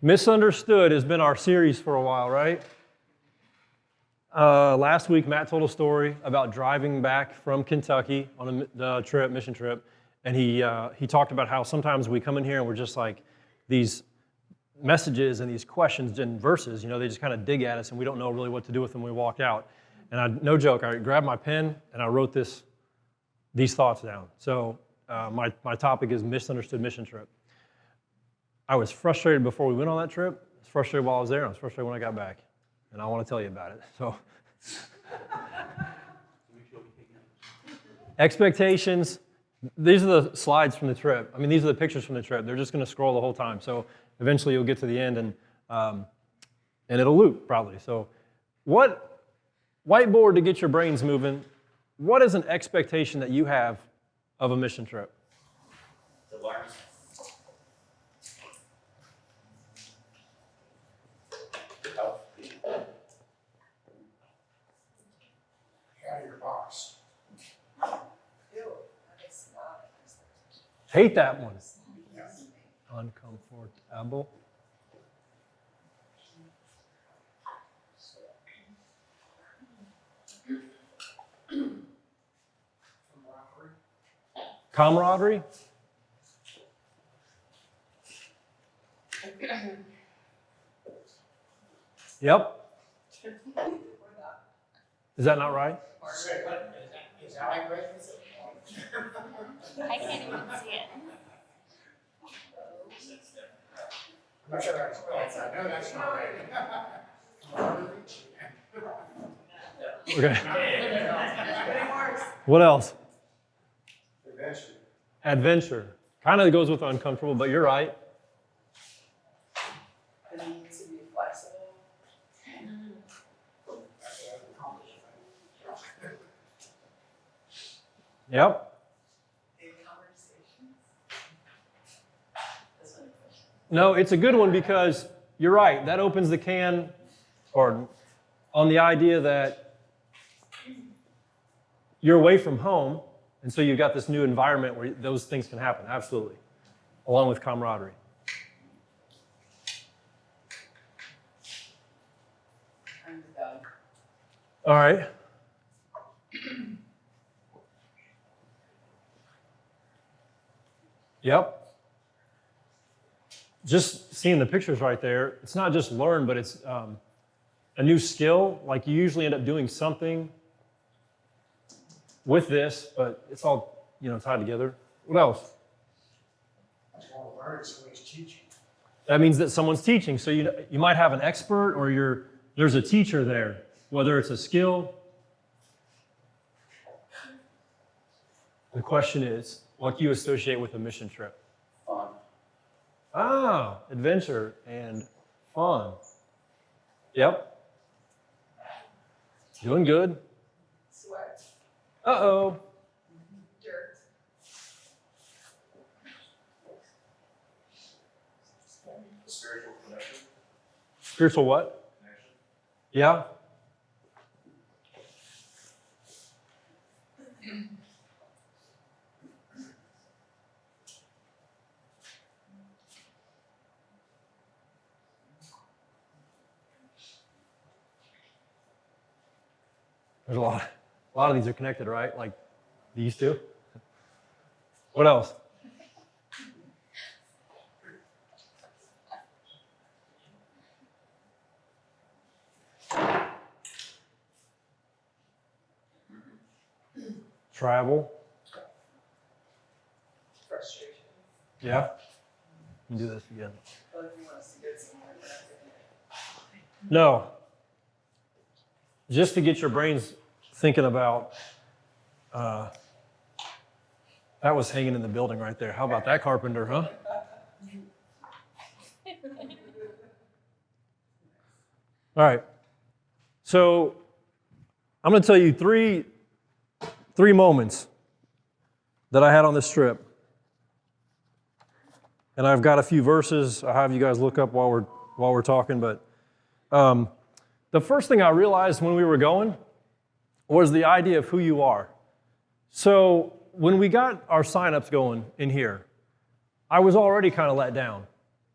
Misunderstood has been our series for a while, right? Last week, Matt told a story about driving back from Kentucky on a mission trip, and he talked about how sometimes we come in here and we're just like these messages and these questions and verses, they just kind of dig at us and we don't know really what to do with them when we walk out. And no joke, I grabbed my pen and I wrote these thoughts down. So my topic is misunderstood mission trip. I was frustrated before we went on that trip. I was frustrated while I was there. I was frustrated when I got back. And I want to tell you about it. So, expectations. These are the slides from the trip. These are the pictures from the trip. They're just going to scroll the whole time. So eventually you'll get to the end and it'll loop probably. So what whiteboard to get your brains moving? What is an expectation that you have of a mission trip? To learn. Hate that one. Uncomfortable. Camaraderie. Yep. Is that not right? Is that right, Greg? I can't even see it. I'm not sure how to spell it, so I know that's not right. Okay. What else? Adventure. Kind of goes with uncomfortable, but you're right. The need to be flexible. Yep. In conversations. That's my question. No, it's a good one because you're right. That opens the can or on the idea that you're away from home, and so you've got this new environment where those things can happen, absolutely, along with camaraderie. I'm done. All right. Yep. Just seeing the pictures right there, it's not just learn, but it's a new skill. Like you usually end up doing something with this, but it's all tied together. What else? That's why learning, somebody's teaching. That means that someone's teaching. So you might have an expert or there's a teacher there, whether it's a skill. The question is, what do you associate with a mission trip? Fun. Ah, adventure and fun. Yep. Doing good. Sweat. Uh-oh. Dirt. Spiritual connection. Spiritual what? Yeah. There's a lot of these are connected, right? Like these two. What else? Travel. Frustration. Yeah. You can do this again. I feel like we want us to get somewhere, but that's okay. No. Just to get your brains thinking about, that was hanging in the building right there. How about that, carpenter, huh? All right. So I'm going to tell you three moments that I had on this trip. And I've got a few verses. I'll have you guys look up while we're talking, but the first thing I realized when we were going was the idea of who you are. So when we got our signups going in here, I was already kind of let down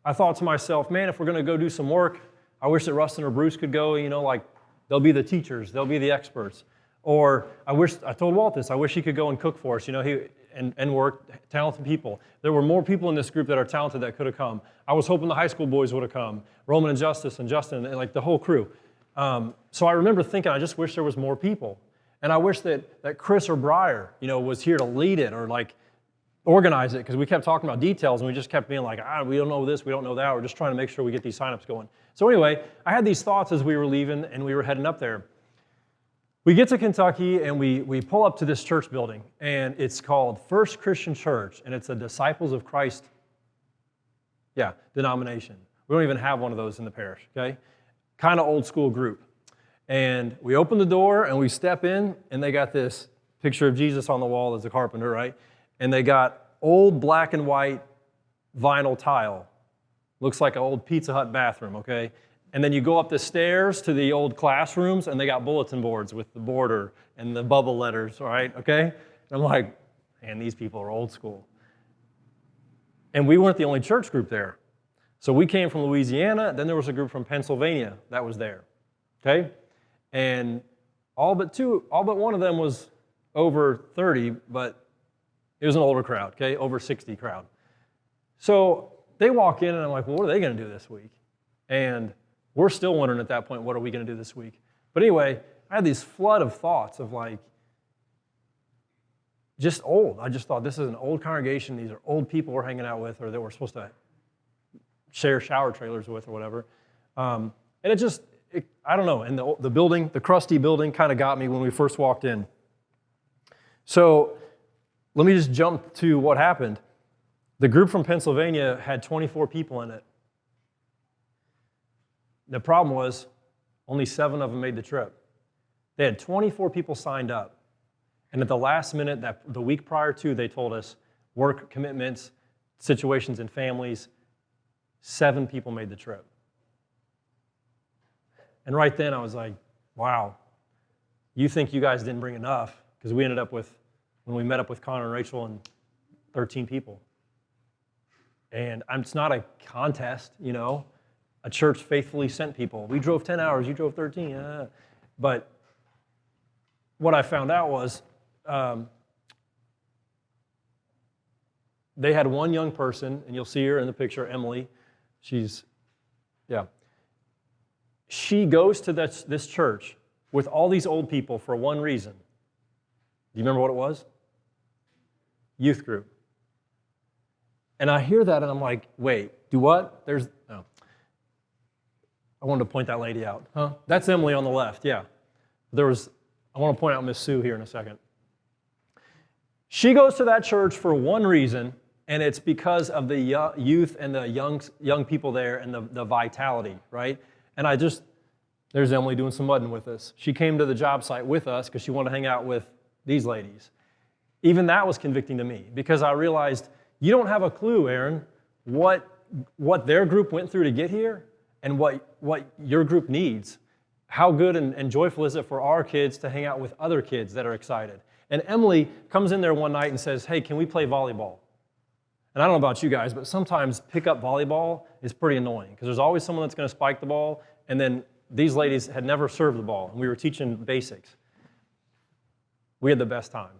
I thought to myself, man, if we're going to go do some work, I wish that Rustin or Bruce could go, like they'll be the teachers, they'll be the experts. Or I told Walt this, I wish he could go and cook for us, and work, talented people. There were more people in this group that are talented that could have come. I was hoping the high school boys would have come, Roman and Justice and Justin, and like the whole crew. So I remember thinking, I just wish there was more people. And I wish that Chris or Briar, was here to lead it or like organize it, because we kept talking about details and we just kept being like, we don't know this, we don't know that. We're just trying to make sure we get these signups going. So anyway, I had these thoughts as we were leaving and we were heading up there. We get to Kentucky and we pull up to this church building, and it's called First Christian Church, and it's a Disciples of Christ, denomination. We don't even have one of those in the parish, okay? Kind of old school group. And we open the door and we step in, and they got this picture of Jesus on the wall as a carpenter, right? And they got old black and white vinyl tile. Looks like an old Pizza Hut bathroom, okay? And then you go up the stairs to the old classrooms, and they got bulletin boards with the border and the bubble letters, all right, okay? And I'm like, man, these people are old school. And we weren't the only church group there. So we came from Louisiana, then there was a group from Pennsylvania that was there, okay? And all but one of them was over 30, but it was an older crowd, okay, over 60 crowd. So they walk in, and I'm like, well, what are they going to do this week? And we're still wondering at that point, what are we going to do this week? But anyway, I had these flood of thoughts of like, just old. I just thought, this is an old congregation. These are old people we're hanging out with, or that we're supposed to share shower trailers with, or whatever. And I don't know. And the building, the crusty building, kind of got me when we first walked in. So let me just jump to what happened. The group from Pennsylvania had 24 people in it. The problem was only 7 of them made the trip. They had 24 people signed up. And at the last minute, the week prior to, they told us work commitments, situations in families, 7 people made the trip. And right then I was like, wow, you think you guys didn't bring enough, because we ended up with, when we met up with Connor and Rachel, and 13 people. And it's not a contest, A church faithfully sent people. We drove 10 hours, you drove 13. But what I found out was they had one young person, and you'll see her in the picture, Emily. She goes to this church with all these old people for one reason. Do you remember what it was? Youth group. And I hear that, and I'm like, wait, do what? I wanted to point that lady out. That's Emily on the left, yeah. I want to point out Miss Sue here in a second. She goes to that church for one reason, and it's because of the youth and the young people there and the vitality, right? And there's Emily doing some mudding with us. She came to the job site with us because she wanted to hang out with these ladies. Even that was convicting to me, because I realized you don't have a clue, Aaron, what their group went through to get here, and what your group needs. How good and joyful is it for our kids to hang out with other kids that are excited? And Emily comes in there one night and says, hey, can we play volleyball? And I don't know about you guys, but sometimes pickup volleyball is pretty annoying, because there's always someone that's going to spike the ball, and then these ladies had never served the ball, and we were teaching basics. We had the best time.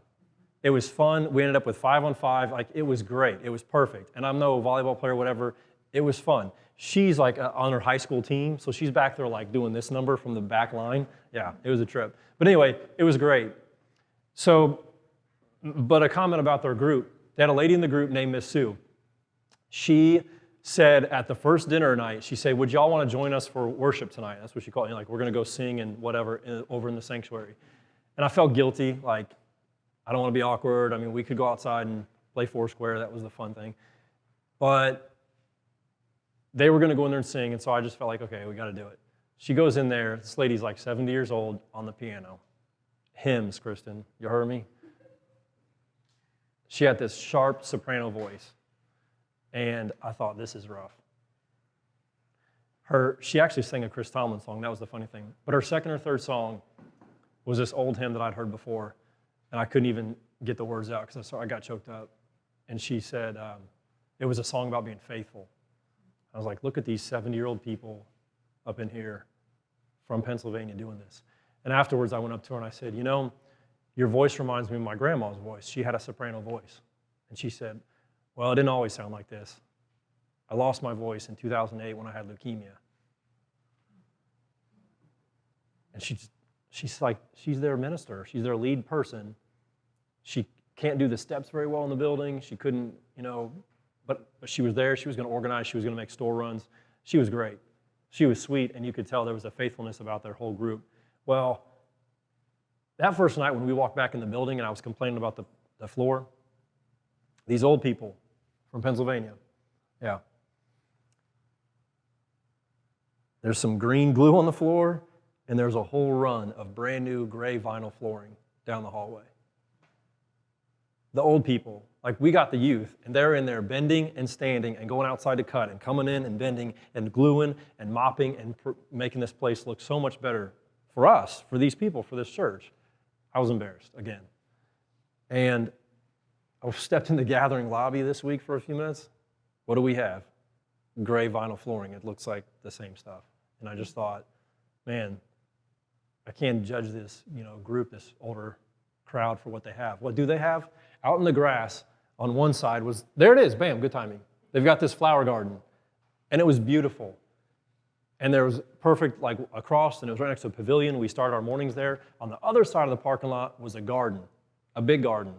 It was fun. We ended up with 5-on-5. Like, it was great. It was perfect. And I'm no volleyball player, whatever. It was fun. She's like on her high school team, so she's back there like doing this number from the back line. Yeah, it was a trip. But anyway, it was great. So, but a comment about their group. They had a lady in the group named Miss Sue. She said at the first dinner night, she said, would y'all want to join us for worship tonight? That's what she called it. Like, we're going to go sing and whatever over in the sanctuary. And I felt guilty, like, I don't want to be awkward. I mean, we could go outside and play Foursquare. That was the fun thing. But they were going to go in there and sing, and so I just felt like, okay, we got to do it. She goes in there. This lady's like 70 years old on the piano. Hymns, Kristen. You heard me? She had this sharp soprano voice, and I thought, this is rough. She actually sang a Chris Tomlin song. That was the funny thing. But her second or third song was this old hymn that I'd heard before, and I couldn't even get the words out because I got choked up. And she said, it was a song about being faithful. I was like, look at these 70-year-old people up in here from Pennsylvania doing this. And afterwards, I went up to her and I said, you know, your voice reminds me of my grandma's voice. She had a soprano voice. And she said, well, it didn't always sound like this. I lost my voice in 2008 when I had leukemia. And she's like, she's their minister. She's their lead person. She can't do the steps very well in the building. She couldn't, you know, but she was there. She was going to organize. She was going to make store runs. She was great. She was sweet, and you could tell there was a faithfulness about their whole group. Well, that first night when we walked back in the building and I was complaining about the floor, these old people from Pennsylvania, yeah. There's some green glue on the floor, and there's a whole run of brand new gray vinyl flooring down the hallway. The old people, like we got the youth, and they're in there bending and standing and going outside to cut and coming in and bending and gluing and mopping and making this place look so much better for us, for these people, for this church. I was embarrassed again. And I stepped in the gathering lobby this week for a few minutes. What do we have? Gray vinyl flooring. It looks like the same stuff. And I just thought, man, I can't judge this, you know, group, this older crowd for what they have. What do they have? Out in the grass on one side was, there it is, bam, good timing. They've got this flower garden. And it was beautiful. And there was perfect, like across, and it was right next to a pavilion. We started our mornings there. On the other side of the parking lot was a garden, a big garden.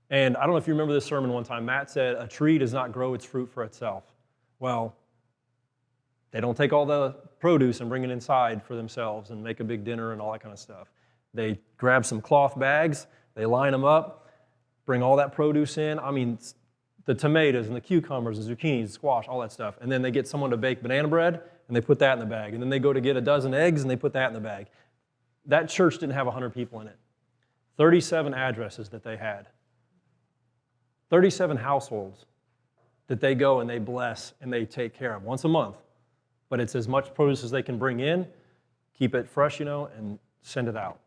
And I don't know if you remember this sermon one time. Matt said, a tree does not grow its fruit for itself. Well, they don't take all the produce and bring it inside for themselves and make a big dinner and all that kind of stuff. They grab some cloth bags, they line them up, bring all that produce in. I mean, the tomatoes and the cucumbers and zucchinis, squash, all that stuff. And then they get someone to bake banana bread, and they put that in the bag. And then they go to get a dozen eggs, and they put that in the bag. That church didn't have 100 people in it. 37 addresses that they had. 37 households that they go and they bless and they take care of once a month. But it's as much produce as they can bring in, keep it fresh, you know, and send it out.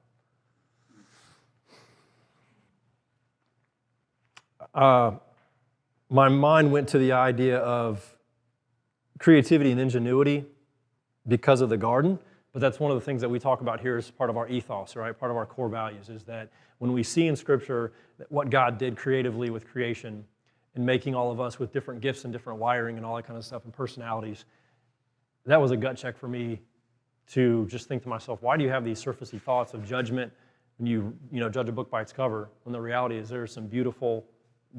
My mind went to the idea of creativity and ingenuity because of the garden, but that's one of the things that we talk about here as part of our ethos, right? Part of our core values is that when we see in Scripture that what God did creatively with creation and making all of us with different gifts and different wiring and all that kind of stuff and personalities, that was a gut check for me to just think to myself, why do you have these surfacey thoughts of judgment when you judge a book by its cover, when the reality is there's some beautiful,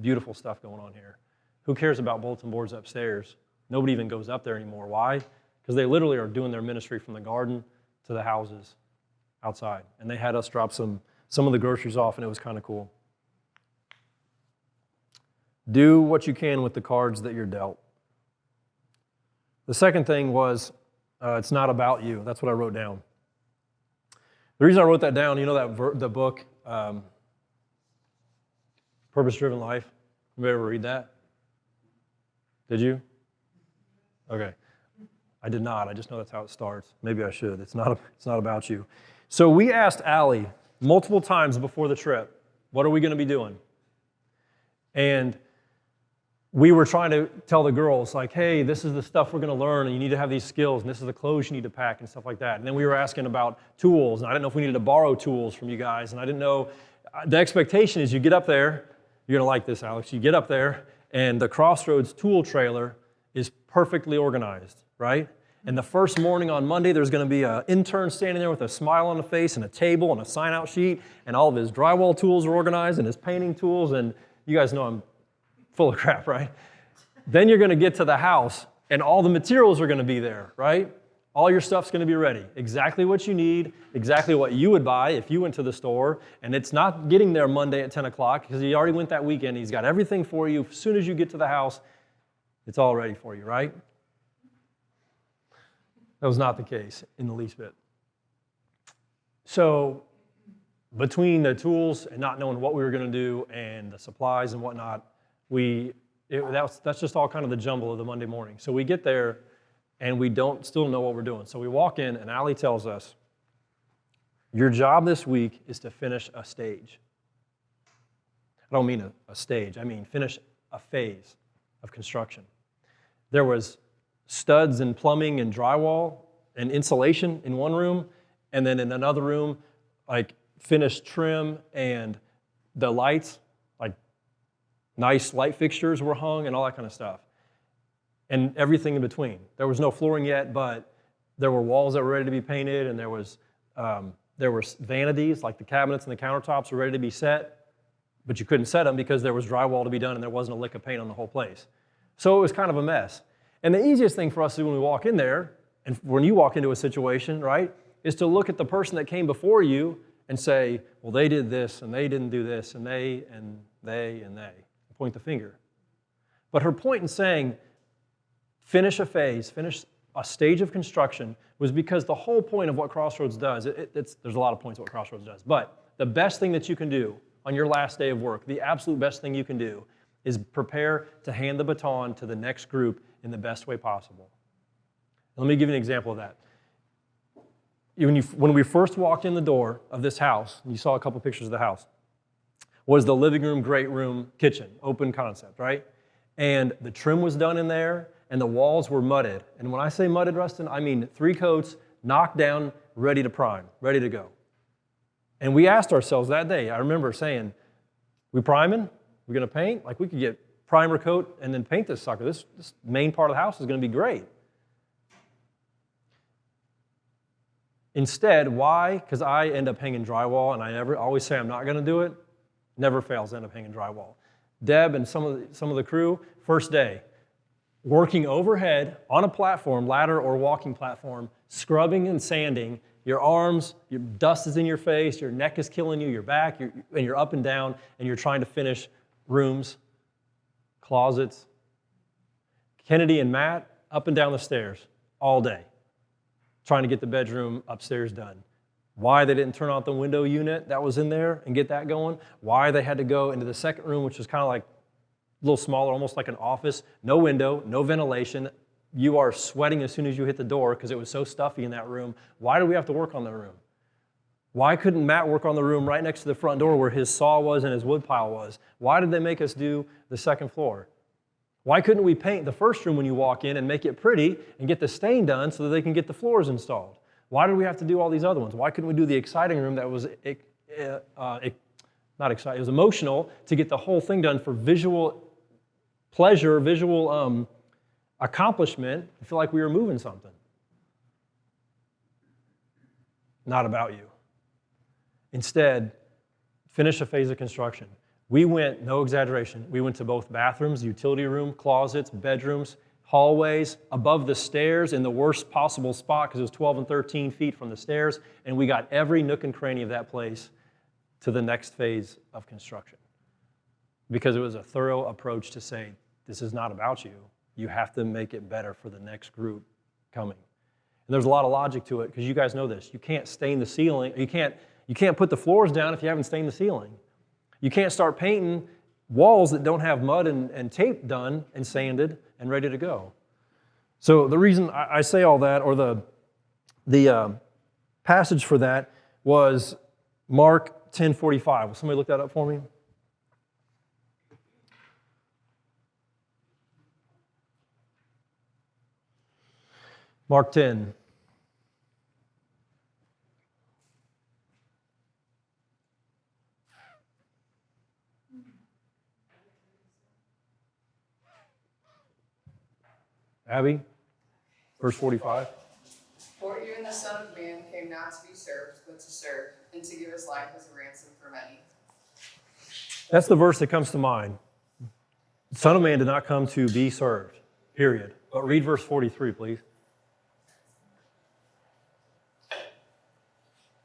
beautiful stuff going on here. Who cares about bulletin boards upstairs? Nobody even goes up there anymore. Why? Because they literally are doing their ministry from the garden to the houses outside. And they had us drop some of the groceries off, and it was kind of cool. Do what you can with the cards that you're dealt. The second thing was, it's not about you. That's what I wrote down. The reason I wrote that down, you know the book, Purpose-Driven Life? Anybody ever read that? Did you? Okay. I did not. I just know that's how it starts. Maybe I should. It's not about you. So we asked Allie multiple times before the trip, what are we going to be doing? And we were trying to tell the girls, like, hey, this is the stuff we're going to learn, and you need to have these skills, and this is the clothes you need to pack, and stuff like that. And then we were asking about tools, and I didn't know if we needed to borrow tools from you guys, and I didn't know. The expectation is you get up there, you're going to like this, Alex, you get up there, and the Crossroads tool trailer is perfectly organized, right? And the first morning on Monday, there's going to be an intern standing there with a smile on the face and a table and a sign-out sheet, and all of his drywall tools are organized and his painting tools, and you guys know I'm full of crap, right? Then you're going to get to the house, and all the materials are going to be there, right? All your stuff's going to be ready. Exactly what you need, exactly what you would buy if you went to the store, and it's not getting there Monday at 10 o'clock because he already went that weekend. He's got everything for you. As soon as you get to the house, it's all ready for you, right? That was not the case in the least bit. So between the tools and not knowing what we were going to do and the supplies and whatnot, that's just all kind of the jumble of the Monday morning. So we get there, and we still know what we're doing. So we walk in, and Allie tells us, your job this week is to finish a stage. I don't mean a stage. I mean finish a phase of construction. There was studs and plumbing and drywall and insulation in one room, and then in another room, like finished trim and the lights, like nice light fixtures were hung and all that kind of stuff. And everything in between. There was no flooring yet, but there were walls that were ready to be painted, and there were vanities, like the cabinets and the countertops were ready to be set, but you couldn't set them because there was drywall to be done and there wasn't a lick of paint on the whole place. So it was kind of a mess. And the easiest thing for us to do when we walk in there, and when you walk into a situation, right, is to look at the person that came before you and say, well, they did this, and they didn't do this, and they. Point the finger. But her point in saying, finish a phase, finish a stage of construction, was because the whole point of what Crossroads does, there's a lot of points of what Crossroads does, but the best thing that you can do on your last day of work, the absolute best thing you can do, is prepare to hand the baton to the next group in the best way possible. Let me give you an example of that. When we first walked in the door of this house, and you saw a couple pictures of the house, was the living room, great room, kitchen, open concept, right? And the trim was done in there, and the walls were mudded. And when I say mudded, Rustin, I mean 3 coats, knocked down, ready to prime, ready to go. And we asked ourselves that day, I remember saying, we priming? We gonna paint? Like we could get primer coat and then paint this sucker. This main part of the house is gonna be great. Instead, why? Because I end up hanging drywall, and I always say I'm not gonna do it. Never fails to end up hanging drywall. Deb and some of the crew, first day, working overhead on a platform, ladder or walking platform, scrubbing and sanding, your arms, your dust is in your face, your neck is killing you, your back, and you're up and down, and you're trying to finish rooms, closets. Kennedy and Matt, up and down the stairs all day, trying to get the bedroom upstairs done. Why they didn't turn on the window unit that was in there and get that going, why they had to go into the second room, which was kind of like a little smaller, almost like an office, no window, no ventilation. You are sweating as soon as you hit the door because it was so stuffy in that room. Why do we have to work on the room? Why couldn't Matt work on the room right next to the front door where his saw was and his wood pile was? Why did they make us do the second floor? Why couldn't we paint the first room when you walk in and make it pretty and get the stain done so that they can get the floors installed? Why did we have to do all these other ones? Why couldn't we do the exciting room that was not exciting, it was emotional to get the whole thing done for visual pleasure, visual accomplishment? I feel like we were moving something. Not about you. Instead, finish a phase of construction. We went, no exaggeration, we went to both bathrooms, utility room, closets, bedrooms, hallways, above the stairs in the worst possible spot because it was 12 and 13 feet from the stairs, and we got every nook and cranny of that place to the next phase of construction. Because it was a thorough approach to say, this is not about you. You have to make it better for the next group coming. And there's a lot of logic to it because you guys know this. You can't stain the ceiling. You can't put the floors down if you haven't stained the ceiling. You can't start painting walls that don't have mud and tape done and sanded and ready to go. So the reason I say all that, or the passage for that, was Mark 10:45. Will somebody look that up for me? Mark 10. Abby, verse 45. For even the Son of Man came not to be served, but to serve, and to give his life as a ransom for many. That's the verse that comes to mind. The Son of Man did not come to be served, period. But read verse 43, please.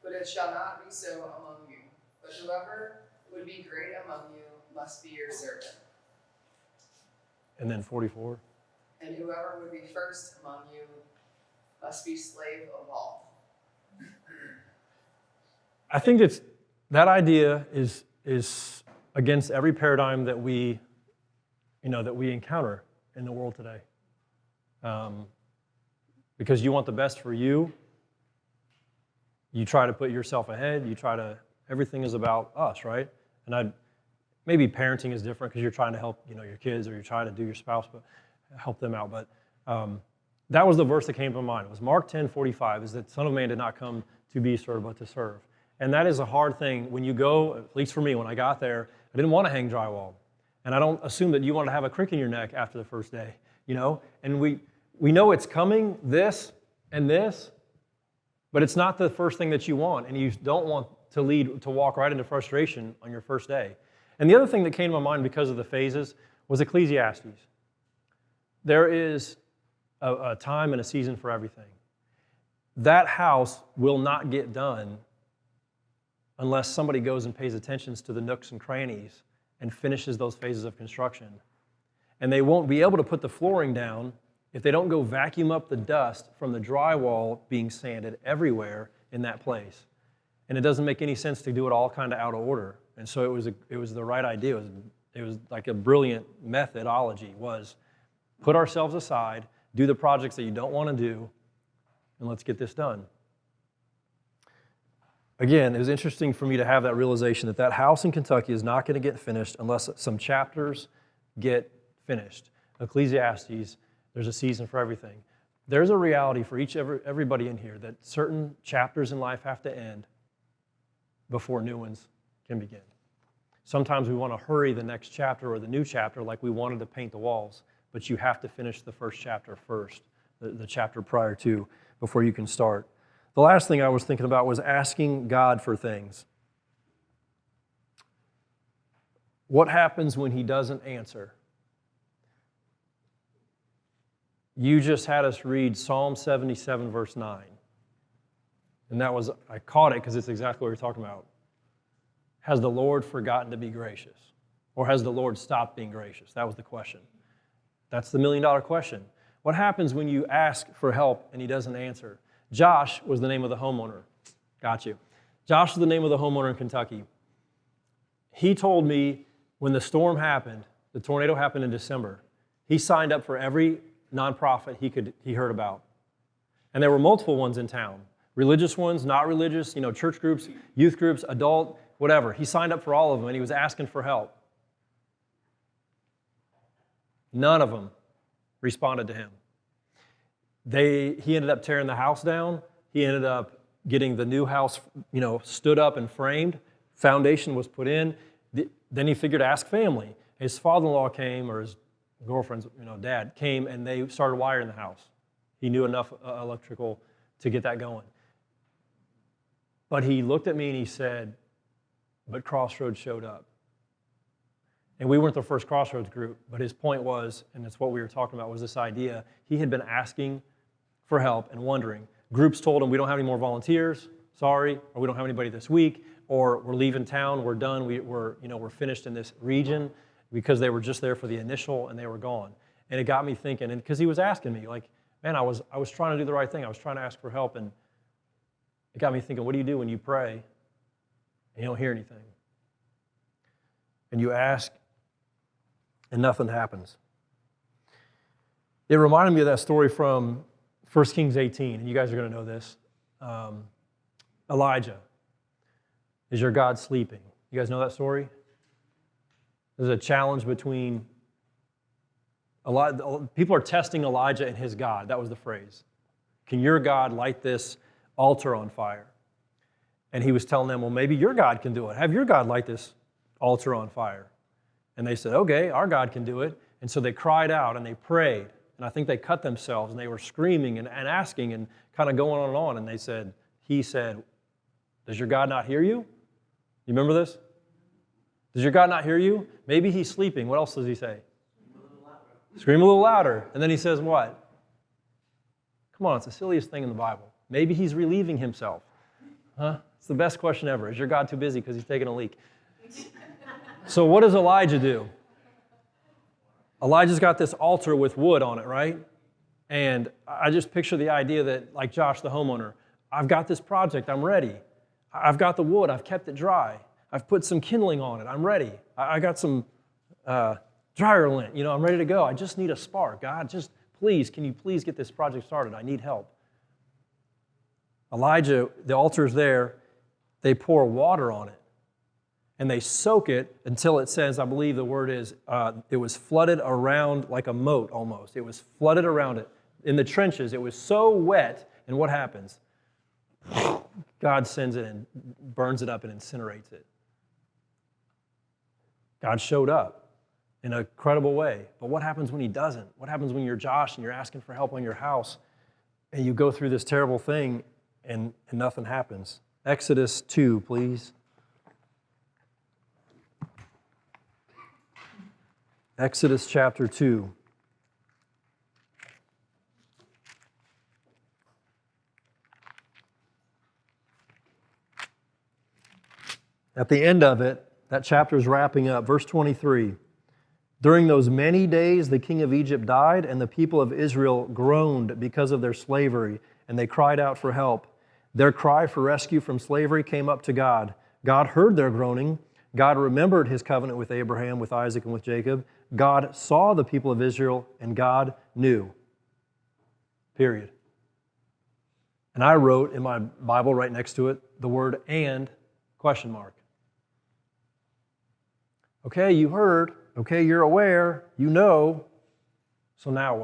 But it shall not be so among you. But whoever would be great among you must be your servant. And then 44. And whoever would be first among you must be slave of all. I think that idea is against every paradigm that we encounter in the world today. Because you want the best for you. You try to put yourself ahead. Everything is about us, right? And maybe parenting is different because you're trying to help, your kids, or you're trying to do your spouse, but help them out. But that was the verse that came to my mind. It was Mark 10:45, is that the Son of Man did not come to be served, but to serve. And that is a hard thing when you go, at least for me, when I got there, I didn't want to hang drywall. And I don't assume that you want to have a crick in your neck after the first day, you know? And we know it's coming, this and this, but it's not the first thing that you want, and you don't want to walk right into frustration on your first day. And the other thing that came to my mind because of the phases was Ecclesiastes. There is a time and a season for everything. That house will not get done unless somebody goes and pays attention to the nooks and crannies and finishes those phases of construction. And they won't be able to put the flooring down if they don't go vacuum up the dust from the drywall being sanded everywhere in that place. And it doesn't make any sense to do it all kind of out of order. And so it was the right idea. It was like a brilliant methodology, was put ourselves aside, do the projects that you don't want to do, and let's get this done. Again, it was interesting for me to have that realization that that house in Kentucky is not going to get finished unless some chapters get finished. Ecclesiastes, there's a season for everything. There's a reality for everybody in here that certain chapters in life have to end before new ones can begin. Sometimes we want to hurry the next chapter or the new chapter like we wanted to paint the walls, but you have to finish the first chapter first, the chapter prior to, before you can start. The last thing I was thinking about was asking God for things. What happens when He doesn't answer? You just had us read Psalm 77, verse 9. And that was, I caught it because it's exactly what you're talking about. Has the Lord forgotten to be gracious? Or has the Lord stopped being gracious? That was the question. That's the million-dollar question. What happens when you ask for help and He doesn't answer? Josh was the name of the homeowner. Got you. Josh was the name of the homeowner in Kentucky. He told me when the storm happened, the tornado happened in December, he signed up for every nonprofit he heard about. And there were multiple ones in town. Religious ones, not religious, church groups, youth groups, adult, whatever. He signed up for all of them and he was asking for help. None of them responded to him. He ended up tearing the house down. He ended up getting the new house, stood up and framed. Foundation was put in. Then he figured ask family. His father-in-law came, or his girlfriend's, dad came, and they started wiring the house. He knew enough electrical to get that going. But he looked at me and he said, but Crossroads showed up. And we weren't the first Crossroads group, but his point was, and it's what we were talking about, was this idea. He had been asking for help and wondering. Groups told him, we don't have any more volunteers, sorry, or we don't have anybody this week, or we're leaving town, we're done, we're finished in this region, because they were just there for the initial and they were gone. And it got me thinking, and because he was asking me, like, man, I was trying to do the right thing. I was trying to ask for help, and it got me thinking, what do you do when you pray and you don't hear anything? And you ask, and nothing happens. It reminded me of that story from 1 Kings 18, and you guys are going to know this. Elijah. Is your God sleeping? You guys know that story? There's a challenge between people are testing Elijah and his God. That was the phrase. Can your God light this altar on fire? And he was telling them, well, maybe your God can do it. Have your God light this altar on fire. And they said, okay, our God can do it. And so they cried out and they prayed. And I think they cut themselves and they were screaming and asking and kind of going on and on. And he said, does your God not hear you? You remember this? Does your God not hear you? Maybe he's sleeping. What else does he say? Scream a little louder. And then he says what? Come on, it's the silliest thing in the Bible. Maybe he's relieving himself. Huh? It's the best question ever. Is your God too busy because he's taking a leak? So what does Elijah do? Elijah's got this altar with wood on it, right? And I just picture the idea that, like Josh, the homeowner, I've got this project, I'm ready. I've got the wood, I've kept it dry. I've put some kindling on it, I'm ready. I got some dryer lint, I'm ready to go. I just need a spark. God, can you please get this project started? I need help. Elijah, the altar's there, they pour water on it. And they soak it until it says, I believe the word is, it was flooded around like a moat almost. It was flooded around it. in the trenches. It was so wet, and what happens? God sends it and burns it up and incinerates it. God showed up in a credible way. But what happens when he doesn't? What happens when you're Josh and you're asking for help on your house and you go through this terrible thing and nothing happens? Exodus 2, please. Exodus chapter 2. At the end of it, that chapter is wrapping up. Verse 23. During those many days, the king of Egypt died, and the people of Israel groaned because of their slavery, and they cried out for help. Their cry for rescue from slavery came up to God. God heard their groaning. God remembered his covenant with Abraham, with Isaac, and with Jacob. God saw the people of Israel, and God knew. Period. And I wrote in my Bible right next to it the word "and" question mark. Okay, you heard. Okay, you're aware. You know. So now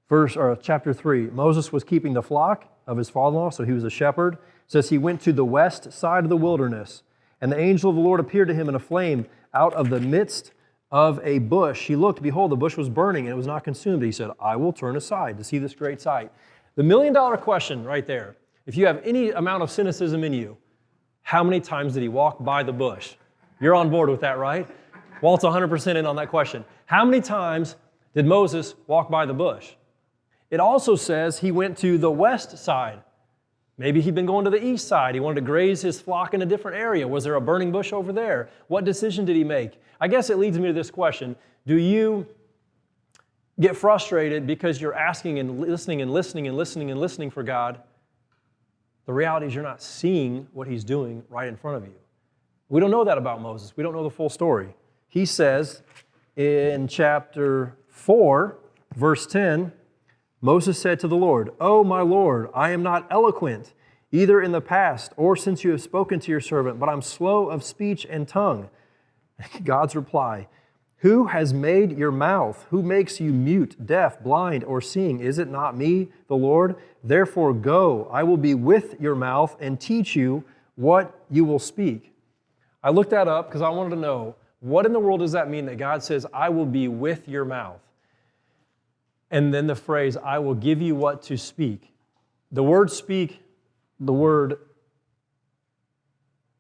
what? Chapter 3. Moses was keeping the flock of his father-in-law, so he was a shepherd. It says he went to the west side of the wilderness, and the angel of the Lord appeared to him in a flame out of the midst of a bush. He looked, behold, the bush was burning, and it was not consumed. He said, I will turn aside to see this great sight. The million-dollar question right there, if you have any amount of cynicism in you, how many times did he walk by the bush? You're on board with that, right? Walt's 100% in on that question. How many times did Moses walk by the bush? It also says he went to the west side. Maybe he'd been going to the east side. He wanted to graze his flock in a different area. Was there a burning bush over there? What decision did he make? I guess it leads me to this question. Do you get frustrated because you're asking and listening and listening and listening and listening for God? The reality is you're not seeing what he's doing right in front of you. We don't know that about Moses. We don't know the full story. He says in chapter 4, verse 10, Moses said to the Lord, "O my Lord, I am not eloquent, either in the past or since you have spoken to your servant, but I'm slow of speech and tongue." God's reply, "Who has made your mouth? Who makes you mute, deaf, blind, or seeing? Is it not me, the Lord? Therefore go, I will be with your mouth and teach you what you will speak." I looked that up because I wanted to know, what in the world does that mean that God says, "I will be with your mouth"? And then the phrase, "I will give you what to speak." The word speak, the word,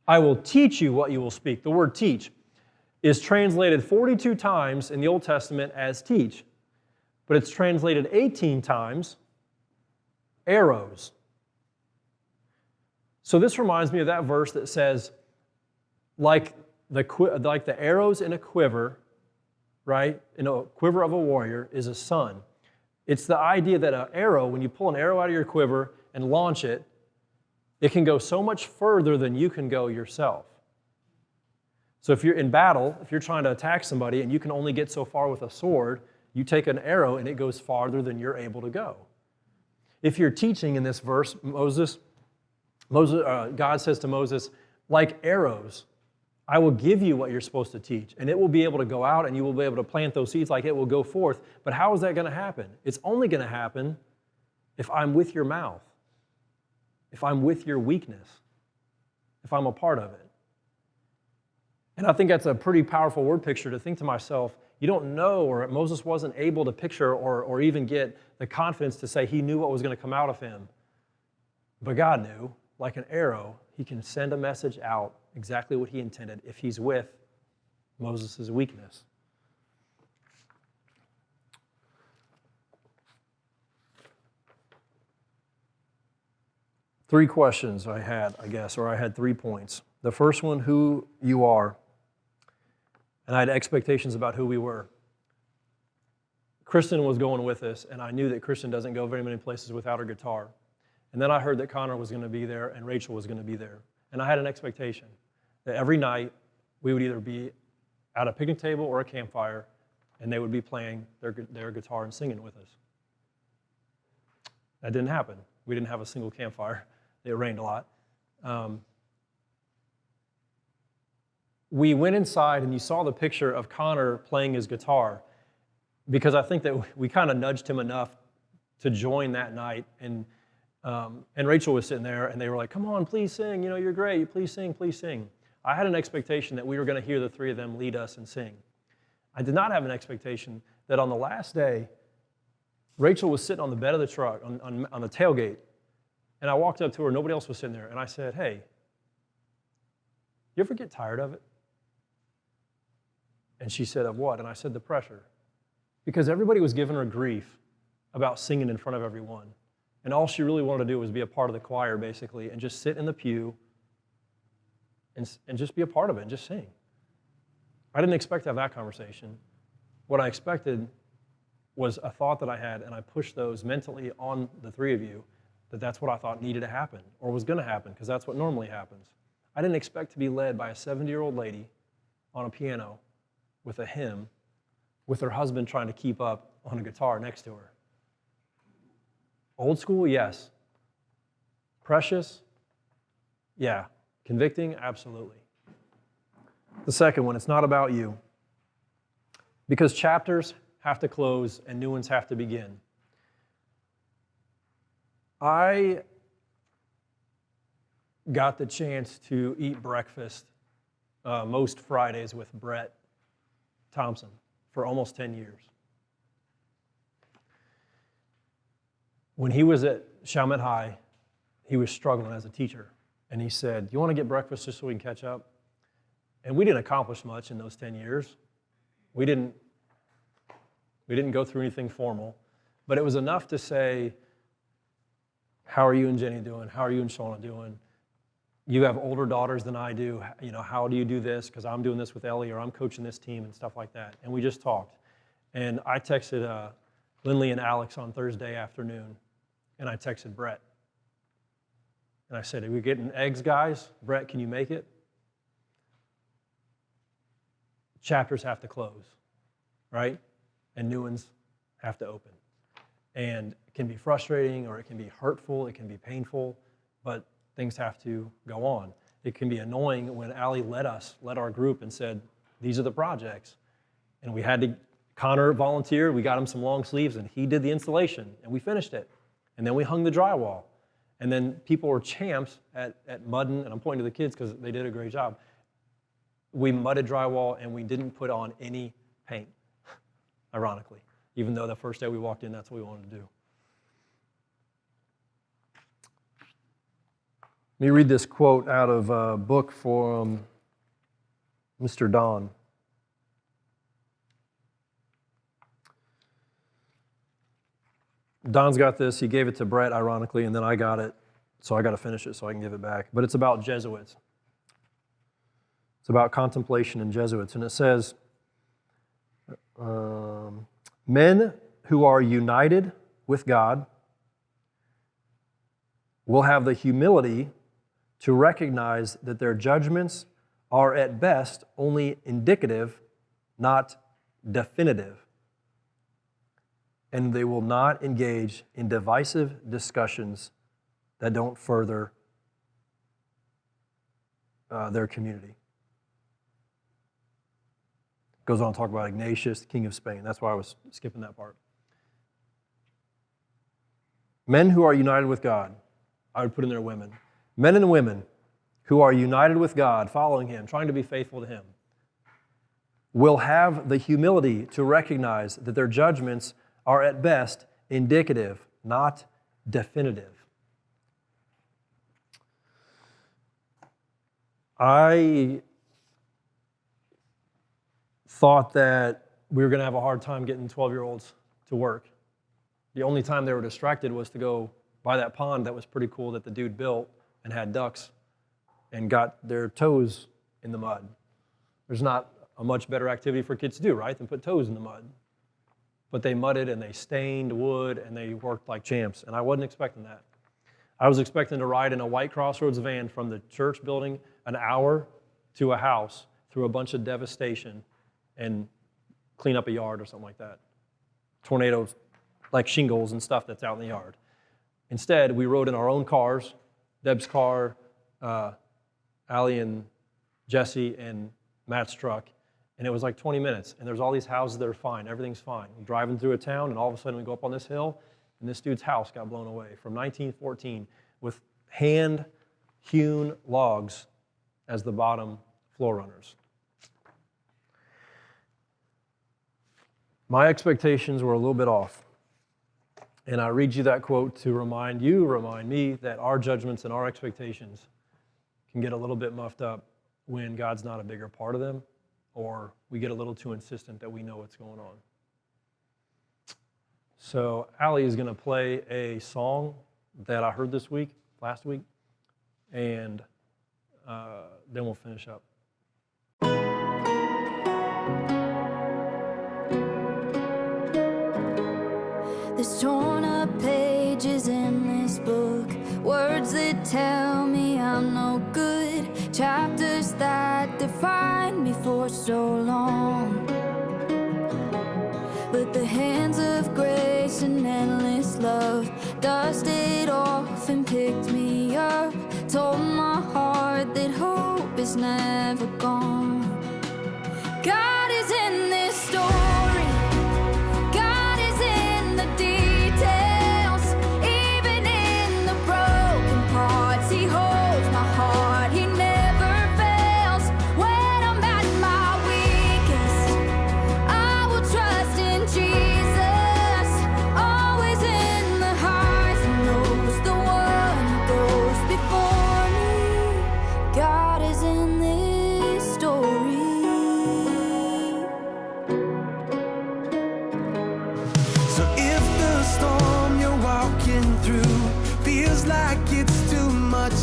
"I will teach you what you will speak." The word teach is translated 42 times in the Old Testament as teach, but it's translated 18 times arrows. So this reminds me of that verse that says, like the arrows in a quiver, right? In a quiver of a warrior is a sun. It's the idea that an arrow, when you pull an arrow out of your quiver and launch it, it can go so much further than you can go yourself. So if you're in battle, if you're trying to attack somebody and you can only get so far with a sword, you take an arrow and it goes farther than you're able to go. If you're teaching in this verse, God says to Moses, like arrows, I will give you what you're supposed to teach, and it will be able to go out and you will be able to plant those seeds like it will go forth. But how is that going to happen? It's only going to happen if I'm with your mouth, if I'm with your weakness, if I'm a part of it. And I think that's a pretty powerful word picture to think to myself, you don't know, or Moses wasn't able to picture or even get the confidence to say he knew what was going to come out of him. But God knew, like an arrow, he can send a message out exactly what he intended if he's with Moses' weakness. Three questions I had 3 points. The first one, who you are. And I had expectations about who we were. Kristen was going with us, and I knew that Kristen doesn't go very many places without her guitar. And then I heard that Connor was going to be there and Rachel was going to be there. And I had an expectation that every night we would either be at a picnic table or a campfire, and they would be playing their guitar and singing with us. That didn't happen. We didn't have a single campfire. It rained a lot. We went inside, and you saw the picture of Connor playing his guitar. because I think that we kind of nudged him enough to join that night. And Rachel was sitting there, and they were like, come on, please sing. You know, you're great. Please sing, please sing. I had an expectation that we were going to hear the three of them lead us and sing. I did not have an expectation that on the last day, Rachel was sitting on the bed of the truck, on the tailgate, and I walked up to her, nobody else was sitting there, and I said, hey, you ever get tired of it? And she said, of what? And I said, the pressure. Because everybody was giving her grief about singing in front of everyone. And all she really wanted to do was be a part of the choir, basically, and just sit in the pew and just be a part of it and just sing. I didn't expect to have that conversation. What I expected was a thought that I had, and I pushed those mentally on the three of you, that's what I thought needed to happen or was going to happen, because that's what normally happens. I didn't expect to be led by a 70-year-old lady on a piano with a hymn with her husband trying to keep up on a guitar next to her. Old school, yes. Precious, yeah. Convicting, absolutely. The second one, it's not about you. Because chapters have to close and new ones have to begin. I got the chance to eat breakfast most Fridays with Brett Thompson for almost 10 years. When he was at Chalmette High, he was struggling as a teacher. And he said, you want to get breakfast just so we can catch up? And we didn't accomplish much in those 10 years. We didn't go through anything formal. But it was enough to say, how are you and Jenny doing? How are you and Shauna doing? You have older daughters than I do. You know, how do you do this? Because I'm doing this with Ellie, or I'm coaching this team and stuff like that. And we just talked. And I texted Lindley and Alex on Thursday afternoon, and I texted Brett. And I said, are we getting eggs, guys? Brett, can you make it? Chapters have to close, right? And new ones have to open. And it can be frustrating, or it can be hurtful, it can be painful, but things have to go on. It can be annoying when Allie led our group and said, these are the projects. And we had to, Connor volunteered, we got him some long sleeves, and he did the installation, and we finished it. And then we hung the drywall. And then people were champs at mudding, and I'm pointing to the kids because they did a great job. We mudded drywall, and we didn't put on any paint, ironically, even though the first day we walked in, that's what we wanted to do. Let me read this quote out of a book from Mr. Don. Don's got this. He gave it to Brett, ironically, and then I got it, so I got to finish it so I can give it back. But it's about Jesuits. It's about contemplation in Jesuits, and it says, men who are united with God will have the humility to recognize that their judgments are at best only indicative, not definitive. And they will not engage in divisive discussions that don't further their community. Goes on to talk about Ignatius, the King of Spain. That's why I was skipping that part. Men who are united with God, I would put in there women. Men and women who are united with God, following Him, trying to be faithful to Him, will have the humility to recognize that their judgments are at best indicative, not definitive. I thought that we were going to have a hard time getting 12-year-olds to work. The only time they were distracted was to go by that pond that was pretty cool that the dude built and had ducks and got their toes in the mud. There's not a much better activity for kids to do, right, than put toes in the mud. But they mudded and they stained wood and they worked like champs, and I wasn't expecting that. I was expecting to ride in a white Crossroads van from the church building an hour to a house through a bunch of devastation and clean up a yard or something like that. Tornadoes, like shingles and stuff that's out in the yard. Instead, we rode in our own cars, Deb's car, Allie and Jesse and Matt's truck, And it was like 20 minutes, and there's all these houses that are fine. Everything's fine. We're driving through a town, and all of a sudden we go up on this hill, and this dude's house got blown away from 1914 with hand-hewn logs as the bottom floor runners. My expectations were a little bit off. And I read you that quote to remind me that our judgments and our expectations can get a little bit muffed up when God's not a bigger part of them, or we get a little too insistent that we know what's going on. So Allie is going to play a song that I heard last week, and then we'll finish up. There's torn up pages in this book, words that tell me I'm no good, chapters that define me for so long. But the hands of grace and endless love dusted off and picked me up, told my heart that hope is never gone. God is in this story.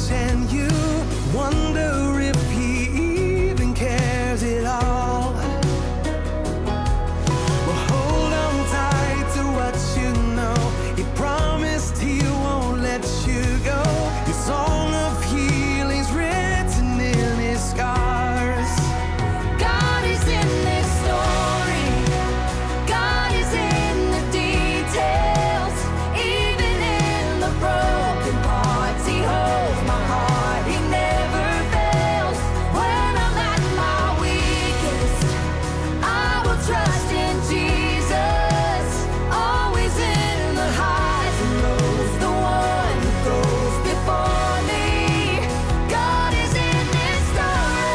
And you wonder if he even cares at all. Well, hold on tight to what you know. He promised he won't let you go. Your song of healing's written in his scars. God is in this story. God is in the details. Even in the broken parts, he holds my heart. He never fails. When I'm at my weakest, I will trust in Jesus. Always in the highs and lows, the one who goes before me. God is in this story.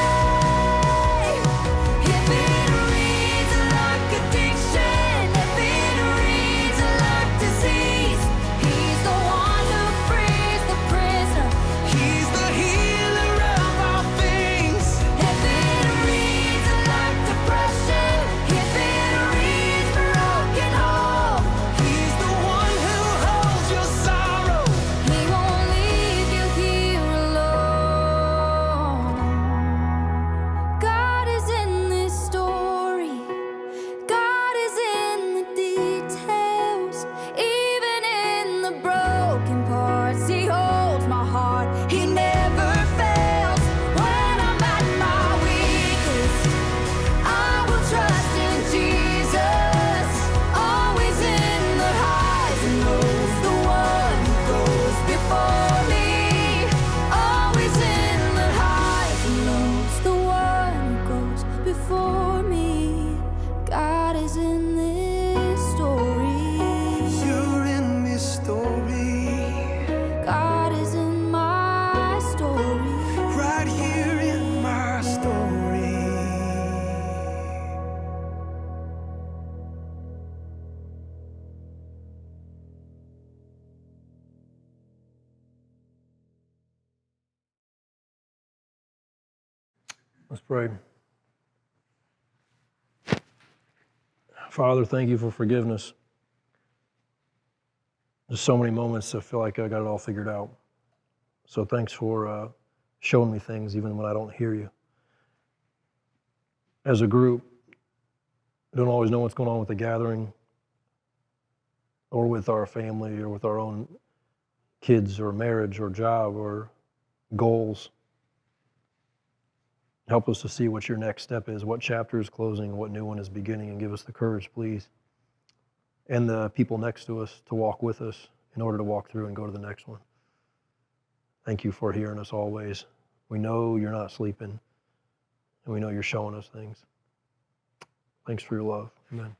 If it reads like addiction, if it reads like disease, he's the one who frees the prisoner. He's the healer of all things. If it reads like depression, if it reads broken home, he's the one who holds your sorrow. He won't leave you here alone. God is in this story. God is in the details. Even in the broken parts, he holds my heart. He never fails. When I'm at my weakest, I will trust in Jesus. Always in the highs and lows, the one who goes before me. Always in the highs and lows, the one who goes before me. God is in this story. You're in this story. God is in my story. Right here in my story. Let's pray. Father, thank you for forgiveness. There's so many moments I feel like I got it all figured out. So thanks for showing me things even when I don't hear you. As a group, we don't always know what's going on with the gathering or with our family or with our own kids or marriage or job or goals. Help us to see what your next step is, what chapter is closing, what new one is beginning, and give us the courage, please, and the people next to us to walk with us in order to walk through and go to the next one. Thank you for hearing us always. We know you're not sleeping, and we know you're showing us things. Thanks for your love. Amen.